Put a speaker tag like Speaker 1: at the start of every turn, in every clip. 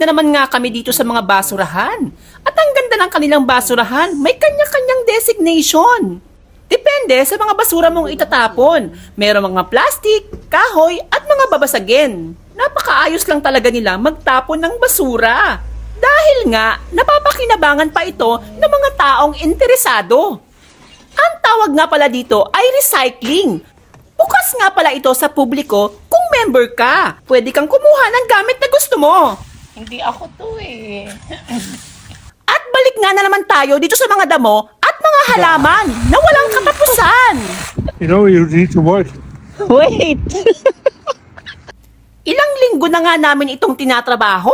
Speaker 1: na naman nga kami dito sa mga basurahan. At ang ganda ng kanilang basurahan, may kanya-kanyang designation. Depende sa mga basura mong itatapon. Merong mga plastic, kahoy, at mga babasagin. Napakaayos lang talaga nila magtapon ng basura. Dahil nga, napapakinabangan pa ito ng mga taong interesado. Ang tawag nga pala dito ay recycling. Bukas nga pala ito sa publiko kung member ka. Pwede kang kumuha ng gamit na gusto mo.
Speaker 2: Hindi ako to eh.
Speaker 1: At balik nga na naman tayo dito sa mga damo at mga halaman na walang katapusan.
Speaker 3: You know, you need to work.
Speaker 2: Wait!
Speaker 1: Ilang linggo na nga namin itong tinatrabaho.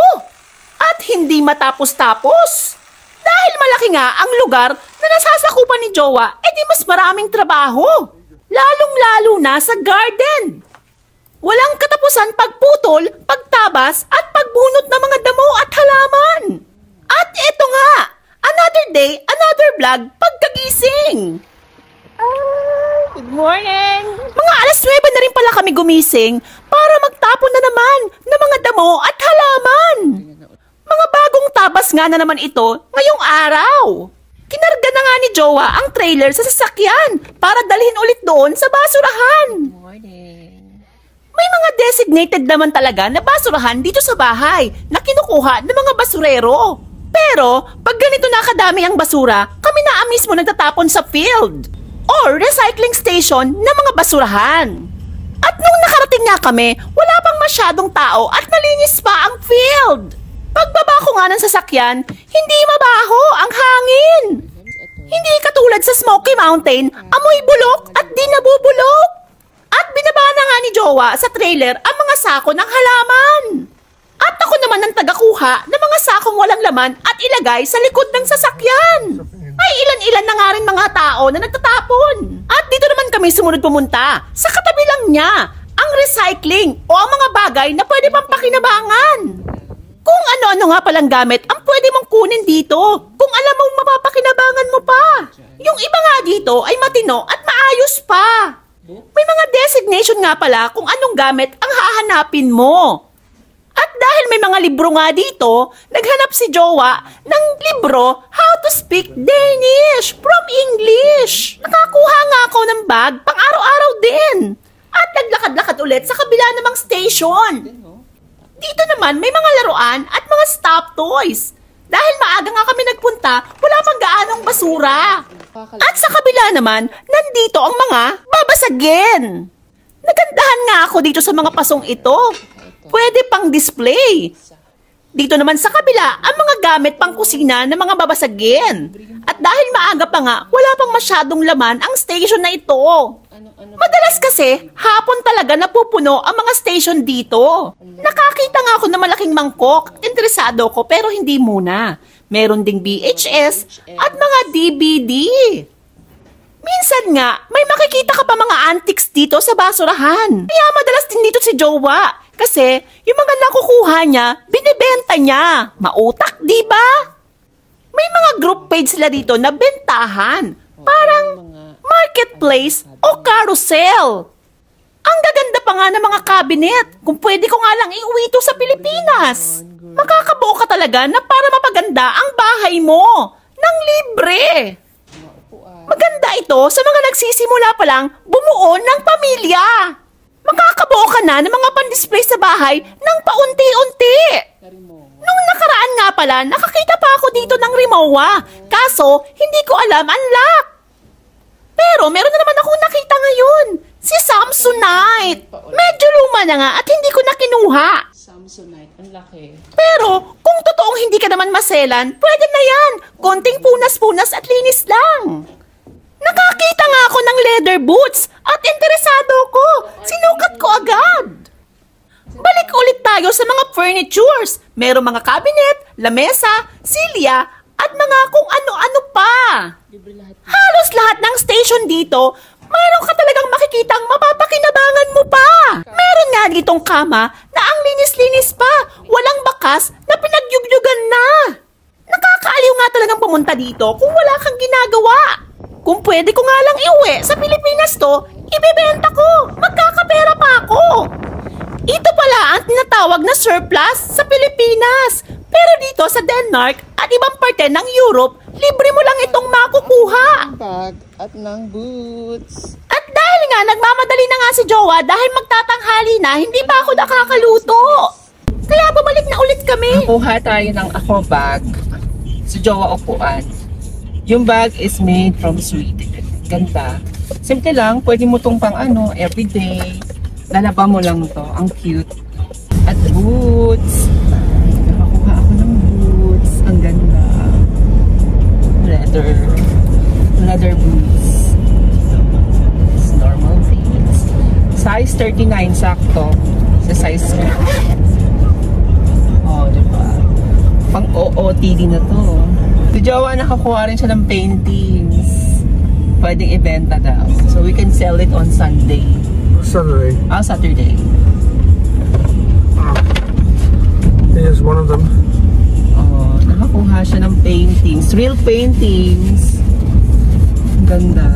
Speaker 1: At hindi matapos-tapos. Dahil malaki nga ang lugar na nasasakupan ni Jowa, edi mas maraming trabaho. Lalong-lalo na sa garden. Walang katapusan pagputol, pagtabas, at pagbunot ng mga damo at halaman. At ito nga, another day, another vlog, pagkagising.
Speaker 2: Good morning!
Speaker 1: Mga alas 9 na rin pala kami gumising para magtapon na naman ng mga damo at halaman. Mga bagong tabas nga na naman ito ngayong araw. Kinarga na nga ni Jowa ang trailer sa sasakyan para dalhin ulit doon sa basurahan.
Speaker 2: Morning.
Speaker 1: May mga designated naman talaga na basurahan dito sa bahay na kinukuha ng mga basurero. Pero pag ganito na kadami ang basura, kami na mismo nagtatapon sa field or recycling station ng mga basurahan. At nung nakarating nga kami, wala pang masyadong tao at malinis pa ang field. Pagbaba ko nga ng sasakyan, hindi mabaho ang hangin. Hindi katulad sa Smoky Mountain, amoy bulok at di nabubulok. At binaba na nga ni Jowa sa trailer ang mga sako ng halaman. At ako naman ang tagakuha ng mga sakong walang laman at ilagay sa likod ng sasakyan. May ilan-ilan na nga rin mga tao na nagtatapon. At dito naman kami sumunod pumunta. Sa katabi lang niya, ang recycling o ang mga bagay na pwede pang pakinabangan. Kung ano-ano nga palang gamit ang pwede mong kunin dito kung alam mong mapapakinabangan mo pa. Yung iba nga dito ay matino at maayos pa. May mga designation nga pala kung anong gamit ang hahanapin mo. At dahil may mga libro nga dito, naghanap si Jowa ng libro How to Speak Danish from English. Nakakuha nga ako ng bag pang araw-araw din. At naglakad-lakad ulit sa kabila namang station. Dito naman may mga laruan at mga stop toys. Dahil maaga nga kami nagpunta, wala pang gaanong basura. At sa kabila naman, nandito ang mga babasagin. Nagandahan nga ako dito sa mga pasong ito. Pwede pang display. Dito naman sa kabila, ang mga gamit pang kusina ng mga babasagin. At dahil maaga pa nga, wala pang masyadong laman ang station na ito. Madalas kasi, hapon talaga napupuno ang mga station dito. Nakakita nga ako ng malaking mangkok. Interesado ko pero hindi muna. Meron ding VHS at mga DVD. Minsan nga, may makikita ka pa mga antiques dito sa basurahan. Kaya madalas din dito si Jowa. Kasi yung mga nakukuha niya, binibenta niya. Mautak, di ba? May mga group page sila dito na bentahan. Parang marketplace o carousel. Ang gaganda pa nga ng mga cabinet. Kung pwede ko nga lang iuwi ito sa Pilipinas. Makakabuo ka talaga na para mapaganda ang bahay mo. Nang libre. Maganda ito sa mga nagsisimula pa lang bumuo ng pamilya. Makakabuo ka na ng mga pandisplay sa bahay ng paunti-unti. Nung nakaraan nga pala, nakakita pa ako dito ng Rimowa. Kaso, hindi ko alam ang lock. Pero meron na naman akong nakita ngayon. Si Samsonite. Medyo luma na nga at hindi ko na kinuha.
Speaker 2: Samsonite, ang laki.
Speaker 1: Pero kung totoong hindi ka naman maselan, pwede na yan. Konting punas-punas at linis lang. Nakakita nga ako ng leather boots at interesado ko. Sinukat ko agad. Balik ulit tayo sa mga furnitures. Merong mga cabinet, lamesa, silya, at mga kung ano-ano pa. Halos lahat ng station dito, mayroon ka talagang makikitang mapapakinabangan mo pa. Meron nga ditong kama na ang linis-linis pa, walang bakas na pinagyugyugan na. Nakakaaliw nga talagang pumunta dito kung wala kang ginagawa. Kung pwede ko nga lang iuwi sa Pilipinas to, ibebenta ko. Magkakapera pa ako. Ito pala ang tinatawag na surplus sa Pilipinas. Pero dito sa Denmark at ibang parte ng Europe, libre mo lang itong makukuha.
Speaker 2: Bag at ng boots.
Speaker 1: At dahil nga nagmamadali na nga si Jowa dahil magtatanghali na, hindi pa ako nakakaluto. Kaya bumalik na ulit kami.
Speaker 2: Kuha tayo ng ako bag. Si Jowa upuan. Yung bag is made from Sweden. Ganda. Simple lang, pwede mo tong pang everyday. Lalaba mo lang to. Ang cute. At boots. Nakakuha ako ng boots. Ang ganda. Leather boots. It's normal things. Size 39 sakto. Sa size ko. Oh, diba? Pang OOTD na to. Si Jowa nakakuha rin siya ng paintings. Pwedeng ibenta daw. So we can sell it on Sunday.
Speaker 3: Saturday.
Speaker 2: Saturday.
Speaker 3: Here's one of them.
Speaker 2: Oh, nakakuha siya ng paintings. Real paintings. Ang ganda.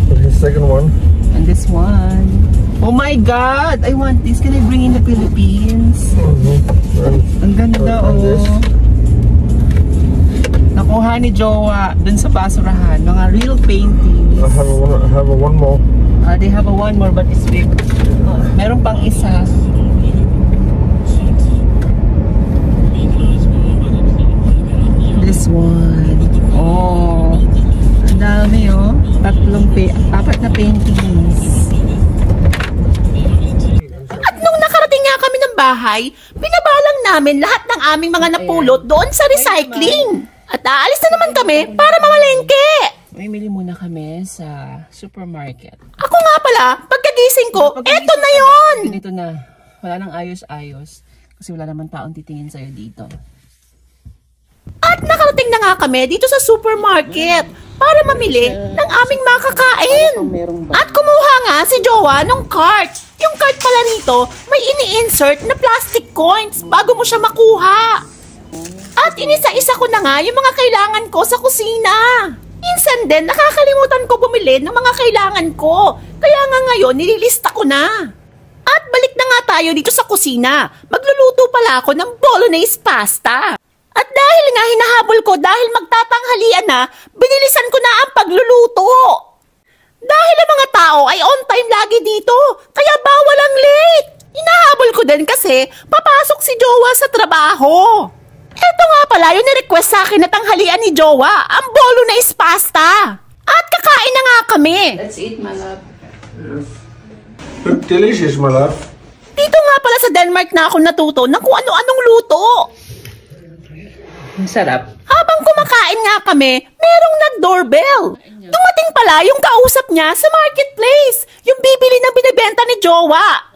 Speaker 3: Here's the second one.
Speaker 2: And this one. Oh my God! I want this. Can I bring in the Philippines? Ang ganda,
Speaker 3: And this.
Speaker 2: Nakuha ni Jowa dun sa basurahan. Mga real paintings.
Speaker 3: I have one more.
Speaker 2: They have a one more but it's big. Meron pang isa. This one. Oh. Ang dami oh. Apat na paintings.
Speaker 1: At nung nakarating nga kami ng bahay, binabalang namin lahat ng aming mga napulot doon sa recycling. At aalis na naman kami para mamalengke.
Speaker 2: Mamimili muna kami sa supermarket.
Speaker 1: Ako nga pala, pagkagising ko, eto na yon.
Speaker 2: Ganito na. Wala nang ayos-ayos. Kasi wala naman taong titingin sa'yo dito.
Speaker 1: At nakarating na nga kami dito sa supermarket para mamili ng aming makakain. At kumuha nga si Jowa ng cart. Yung cart pala nito, may ini-insert na plastic coins bago mo siya makuha. At inisa-isa ko na nga yung mga kailangan ko sa kusina. Minsan din, nakakalimutan ko bumili ng mga kailangan ko. Kaya nga ngayon, nililista ko na. At balik na nga tayo dito sa kusina. Magluluto pala ako ng bolognese pasta. At dahil nga hinahabol ko dahil magtatanghalian na, binilisan ko na ang pagluluto. Dahil ang mga tao ay on time lagi dito, kaya bawal ang late. Hinahabol ko din kasi papasok si Jowa sa trabaho. Eto nga pala yung ni-request sa akin na tanghalian ni Jowa, ang bolognese pasta. At kakain na nga kami.
Speaker 2: Let's eat, my love.
Speaker 3: Look delicious, my love.
Speaker 1: Dito nga pala sa Denmark na ako natuto ng kung ano-anong luto.
Speaker 2: Ang sarap.
Speaker 1: Habang kumakain nga kami, merong nag-doorbell. Dumating pala yung kausap niya sa marketplace, yung bibili ng binibenta ni Jowa.